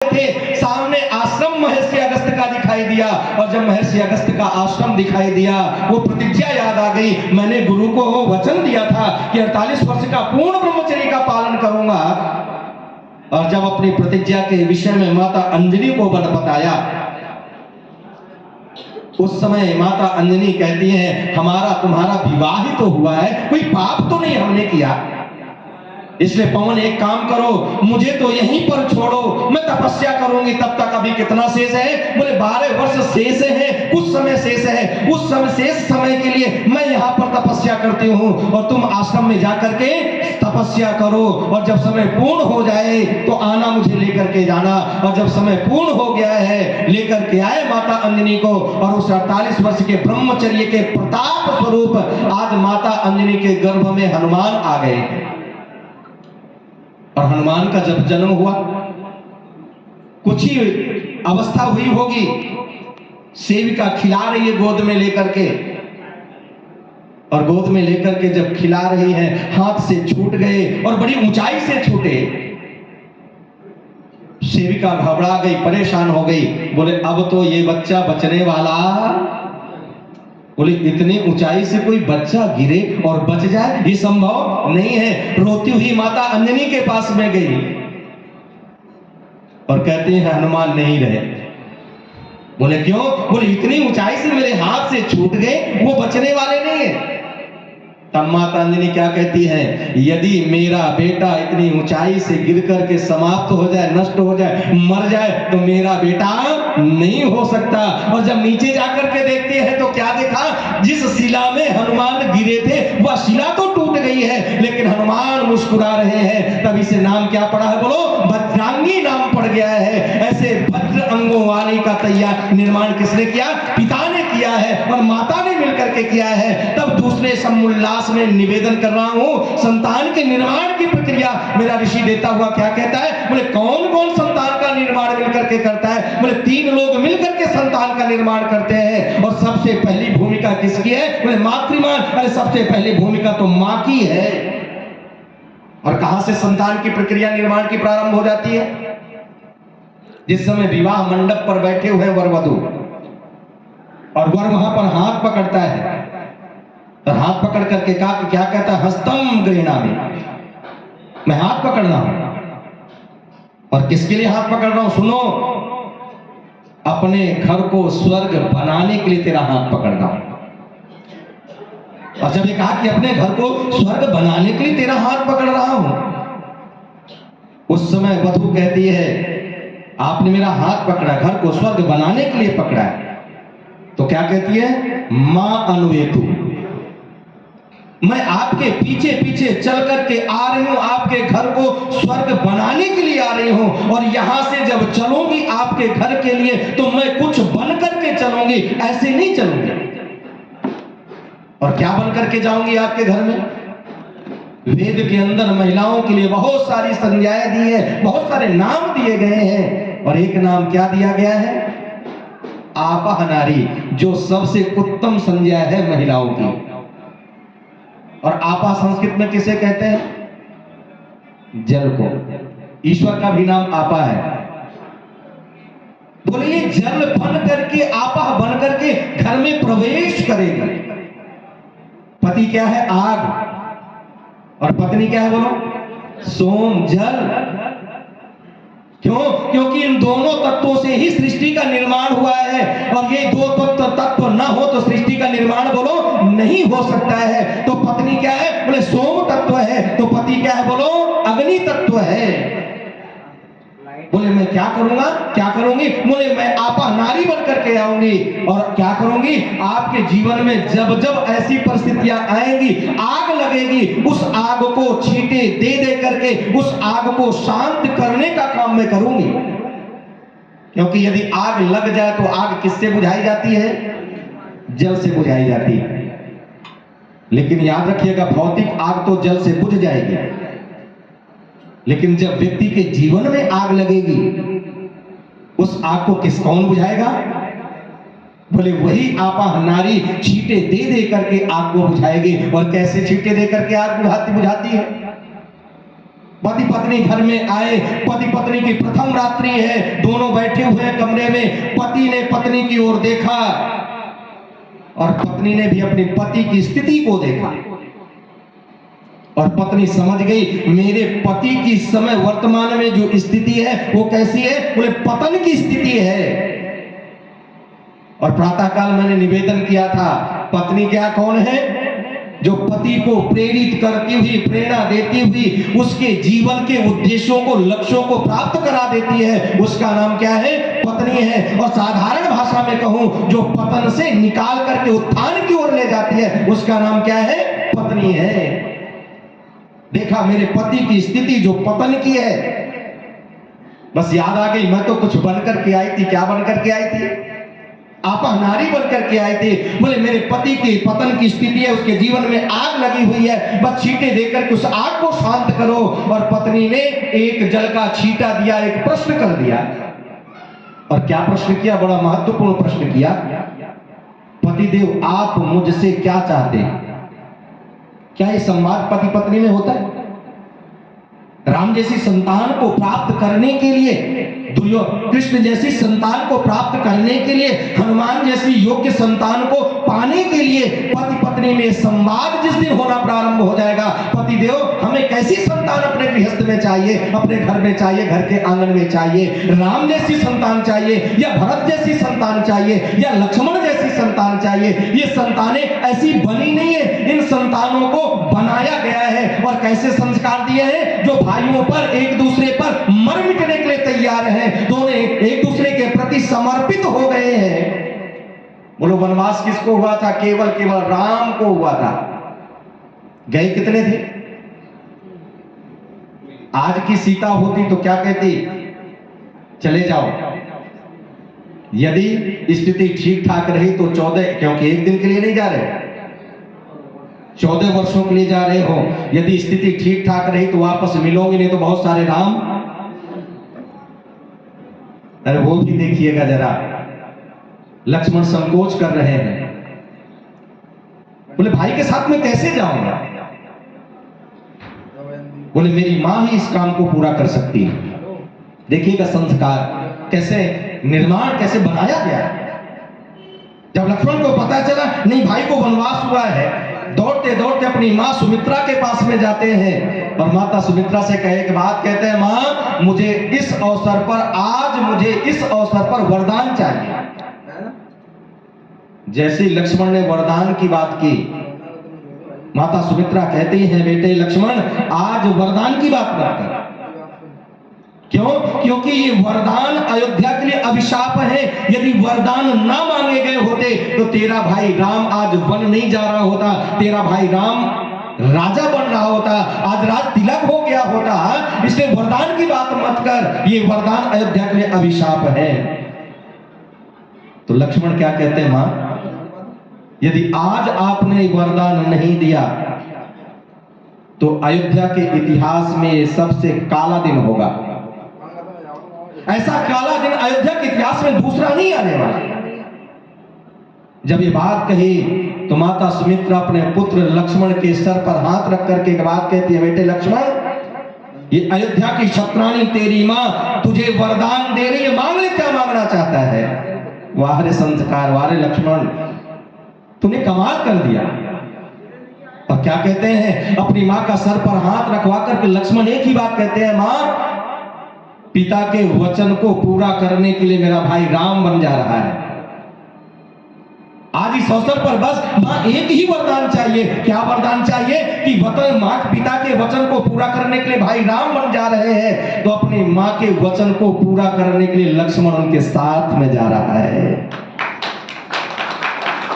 थे, सामने आश्रम महर्षि अगस्त्य का दिखाई दिया, और जब महर्षि अगस्त्य का आश्रम दिखाई दिया, वो प्रतिज्ञा याद आ गई। मैंने गुरु को वचन दिया था कि 48 वर्ष का पूर्ण ब्रह्मचर्य का पालन करूंगा। और जब अपनी प्रतिज्ञा के विषय में माता अंजलि को बताया, उस समय माता अंजनी कहती है, हमारा तुम्हारा विवाह ही तो हुआ है, कोई पाप तो नहीं हमने किया, इसलिए पवन एक काम करो, मुझे तो यहीं पर छोड़ो, मैं तपस्या करूंगी। तब तक अभी कितना शेष है? बोले 12 वर्ष शेष है, कुछ समय शेष है, उस समय शेष समय के लिए मैं यहाँ पर तपस्या करती हूँ, और तुम आश्रम में जाकर के तपस्या करो, और जब समय पूर्ण हो जाए तो आना, मुझे लेकर के जाना। और जब समय पूर्ण हो गया है, लेकर के आए माता अंजनी को, और उस 48 वर्ष के ब्रह्मचर्य के प्रताप स्वरूप आज माता अंजनी के गर्भ में हनुमान आ गए। और हनुमान का जब जन्म हुआ, कुछ ही अवस्था हुई होगी, सेविका खिला रही है गोद में लेकर के, और गोद में लेकर के जब खिला रही है, हाथ से छूट गए और बड़ी ऊंचाई से छूटे। सेविका घबरा गई, परेशान हो गई, बोले अब तो ये बच्चा बचने वाला। बोले इतनी ऊंचाई से कोई बच्चा गिरे और बच जाए, ये संभव नहीं है। रोती हुई माता अंजनी के पास में गई और कहते हैं हनुमान नहीं रहे। बोले क्यों? बोले इतनी ऊंचाई से मेरे हाथ से छूट गए, वो बचने वाले नहीं है। तब माता अंजनी क्या कहती है, यदि मेरा बेटा इतनी ऊंचाई से गिर करके समाप्त हो जाए, नष्ट हो जाए, मर जाए, तो मेरा बेटा नहीं हो सकता। और जब नीचे जाकर के देखते हैं तो क्या देखा, जिस शिला में हनुमान गिरे थे वह शिला तो टूट गई है, लेकिन हनुमान मुस्कुरा रहे हैं। तब इसे नाम क्या पड़ा है? बोलो, भद्रांगी नाम पड़ गया है। ऐसे भद्र अंगों वाली का तैयार निर्माण किसने किया? पिता ने किया है और माता ने मिलकर के किया है। तब दूसरे समुल्लास में निवेदन कर रहा हूं, संतान के निर्माण की प्रक्रिया मेरा ऋषि देता हुआ क्या कहता है? बोले कौन कौन संतान का निर्माण मिलकर के करता है? बोले 3 लोग मिलकर के संतान का निर्माण करते हैं। और सबसे पहली भूमिका किसकी है? बोले मातृमान। अरे सबसे पहली भूमिका तो मां की है। और कहां से संतान की प्रक्रिया निर्माण की प्रारंभ हो जाती है? जिस समय विवाह मंडप पर बैठे हुए वर वधू, और वर वहां पर हाथ पकड़ता है, और हाथ पकड़ करके क्या कहता है? हस्तम गृह्णामि, मैं हाथ पकड़ रहा हूं। और किसके लिए हाथ पकड़ रहा हूं? सुनो, अपने घर को स्वर्ग बनाने के लिए तेरा हाथ पकड़ रहा हूं। और जब ये कहा कि अपने घर को स्वर्ग बनाने के लिए तेरा हाथ पकड़ रहा हूं, उस समय वधू कहती है, आपने मेरा हाथ पकड़ा, घर को स्वर्ग बनाने के लिए पकड़ा है। तो क्या कहती है? मां अनुवेतु, मैं आपके पीछे पीछे चल करके आ रही हूं, आपके घर को स्वर्ग बनाने के लिए आ रही हूं। और यहां से जब चलूंगी आपके घर के लिए, तो मैं कुछ बन करके चलूंगी, ऐसे नहीं चलूंगी। और क्या बन करके जाऊंगी आपके घर में? वेद के अंदर महिलाओं के लिए बहुत सारी संज्ञाएं दी है, बहुत सारे नाम दिए गए हैं, और एक नाम क्या दिया गया है? आपा नारी, जो सबसे उत्तम संज्ञा है महिलाओं की। और आपा संस्कृत में किसे कहते हैं? जल को। ईश्वर का भी नाम आपा है। बोले ये जल बन करके, आपा बन करके घर में प्रवेश करेगा। पति क्या है? आग, और पत्नी क्या है? बोलो, सोम, जल। क्यों? क्योंकि इन दोनों तत्वों से ही सृष्टि का निर्माण हुआ है, और ये 2 तत्व न हो तो सृष्टि का निर्माण बोलो नहीं हो सकता है। तो पत्नी क्या है? बोले सोम तत्व है। तो पति क्या है? बोलो अग्नि तत्व है। बोले मैं क्या करूंगा, क्या करूंगी? बोले मैं आपा नारी बन करके आऊंगी, और क्या करूंगी? आपके जीवन में जब जब ऐसी परिस्थितियां आएंगी, आग लगेगी, उस आग को छींटे दे दे करके उस आग को शांत करने का काम मैं करूंगी। क्योंकि यदि आग लग जाए तो आग किससे बुझाई जाती है? जल से बुझाई जाती है। लेकिन याद रखिएगा, भौतिक आग तो जल से बुझ जाएगी, लेकिन जब व्यक्ति के जीवन में आग लगेगी, उस आग को कौन बुझाएगा? बोले वही आपा नारी छींटे दे दे करके आग को बुझाएगी। और कैसे छींटे दे करके आग बुझाती है? पति पत्नी घर में आए, पति पत्नी की प्रथम रात्रि है, दोनों बैठे हुए हैं कमरे में। पति ने पत्नी की ओर देखा और पत्नी ने भी अपने पति की स्थिति को देखा और पत्नी समझ गई मेरे पति की इस समय वर्तमान में जो स्थिति है वो कैसी है, बोले पतन की स्थिति है। और प्रातःकाल मैंने निवेदन किया था, पत्नी क्या कौन है? जो पति को प्रेरित करती हुई, प्रेरणा देती हुई उसके जीवन के उद्देश्यों को, लक्ष्यों को प्राप्त करा देती है, उसका नाम क्या है? पत्नी है। और साधारण भाषा में कहूं, जो पतन से निकाल करके उत्थान की ओर ले जाती है, उसका नाम क्या है? पत्नी है। देखा मेरे पति की स्थिति जो पतन की है, बस याद आ गई मैं तो कुछ बनकर के आई थी। क्या बनकर के आई थी? आपा नारी बनकर के आए थे। बोले मेरे पति की पतन की स्थिति है, उसके जीवन में आग लगी हुई है, बस छींटे देकर के उस आग को शांत करो। और पत्नी ने एक जल का छींटा दिया, एक प्रश्न कर दिया। और क्या प्रश्न किया? बड़ा महत्वपूर्ण प्रश्न किया, पतिदेव आप मुझसे क्या चाहते हैं? क्या ये संवाद पति पत्नी में होता है? राम जैसी संतान को प्राप्त करने के लिए, कृष्ण जैसी संतान को प्राप्त करने के लिए, हनुमान जैसी योग्य संतान को पाने के लिए पति पत्नी में संवाद जिस दिन होना प्रारंभ हो जाएगा, पतिदेव हमें कैसी संतान अपने गृहस्थ में चाहिए, अपने घर में चाहिए, घर के आंगन में चाहिए? राम जैसी संतान चाहिए या भरत जैसी संतान चाहिए या लक्ष्मण जैसी संतान चाहिए? ये संतानें ऐसी बनी नहीं है, इन संतानों को बनाया गया है। और कैसे संस्कार दिए हैं? जो भाइयों पर, एक दूसरे पर मर मिटने के लिए तैयार हैं, दोनों एक दूसरे के प्रति समर्पित हो गए हैं। बोलो वनवास किसको हुआ था? केवल केवल राम को हुआ था। गए कितने थे? आज की सीता होती तो क्या कहती? चले जाओ। यदि स्थिति ठीक ठाक रही तो 14, क्योंकि एक दिन के लिए नहीं जा रहे, 14 वर्षों के लिए जा रहे हो, यदि स्थिति ठीक ठाक रही तो वापस मिलोगे, नहीं तो बहुत सारे राम। अरे वो भी देखिएगा जरा, लक्ष्मण संकोच कर रहे हैं। बोले भाई के साथ में कैसे जाऊंगा? बोले मेरी मां ही इस काम को पूरा कर सकती है। देखिएगा संस्कार कैसे, निर्माण कैसे बनाया गया। जब लक्ष्मण को पता चला नहीं भाई को वनवास हुआ है, दौड़ते दौड़ते अपनी मां सुमित्रा के पास में जाते हैं और माता सुमित्रा से कहे एक बात, कहते हैं मां मुझे इस अवसर पर, आज मुझे इस अवसर पर वरदान चाहिए। जैसे लक्ष्मण ने वरदान की बात की, माता सुमित्रा कहती हैं बेटे लक्ष्मण आज वरदान की बात मत कर। क्यों? क्योंकि ये वरदान अयोध्या के लिए अभिशाप है। यदि वरदान ना मांगे गए होते तो तेरा भाई राम आज वन नहीं जा रहा होता, तेरा भाई राम राजा बन रहा होता, आज राज तिलक हो गया होता। इसलिए वरदान की बात मत कर, ये वरदान अयोध्या के लिए अभिशाप है। तो लक्ष्मण क्या कहते हैं, मां यदि आज आपने वरदान नहीं दिया तो अयोध्या के इतिहास में सबसे काला दिन होगा। ऐसा काला दिन अयोध्या के इतिहास में दूसरा नहीं आने वाला। जब ये बात कही तो माता सुमित्रा अपने पुत्र लक्ष्मण के सर पर हाथ रख करके एक बात कहती है, बेटे लक्ष्मण ये अयोध्या की छत्रानी तेरी मां तुझे वरदान दे रही है, मांग ले क्या मांगना चाहता है। वाह रे संस्कार, वाह रे लक्ष्मण, तूने कमाल कर दिया। और क्या कहते हैं, अपनी मां का सर पर हाथ रखवा करके लक्ष्मण एक ही बात कहते हैं, मां पिता के वचन को पूरा करने के लिए मेरा भाई राम बन जा रहा है। आज इस अवसर पर बस मां एक ही वरदान चाहिए। क्या वरदान चाहिए? कि वतन मां पिता के वचन को पूरा करने के लिए भाई राम बन जा रहे हैं, तो अपनी मां के वचन को पूरा करने के लिए लक्ष्मण उनके साथ में जा रहा है।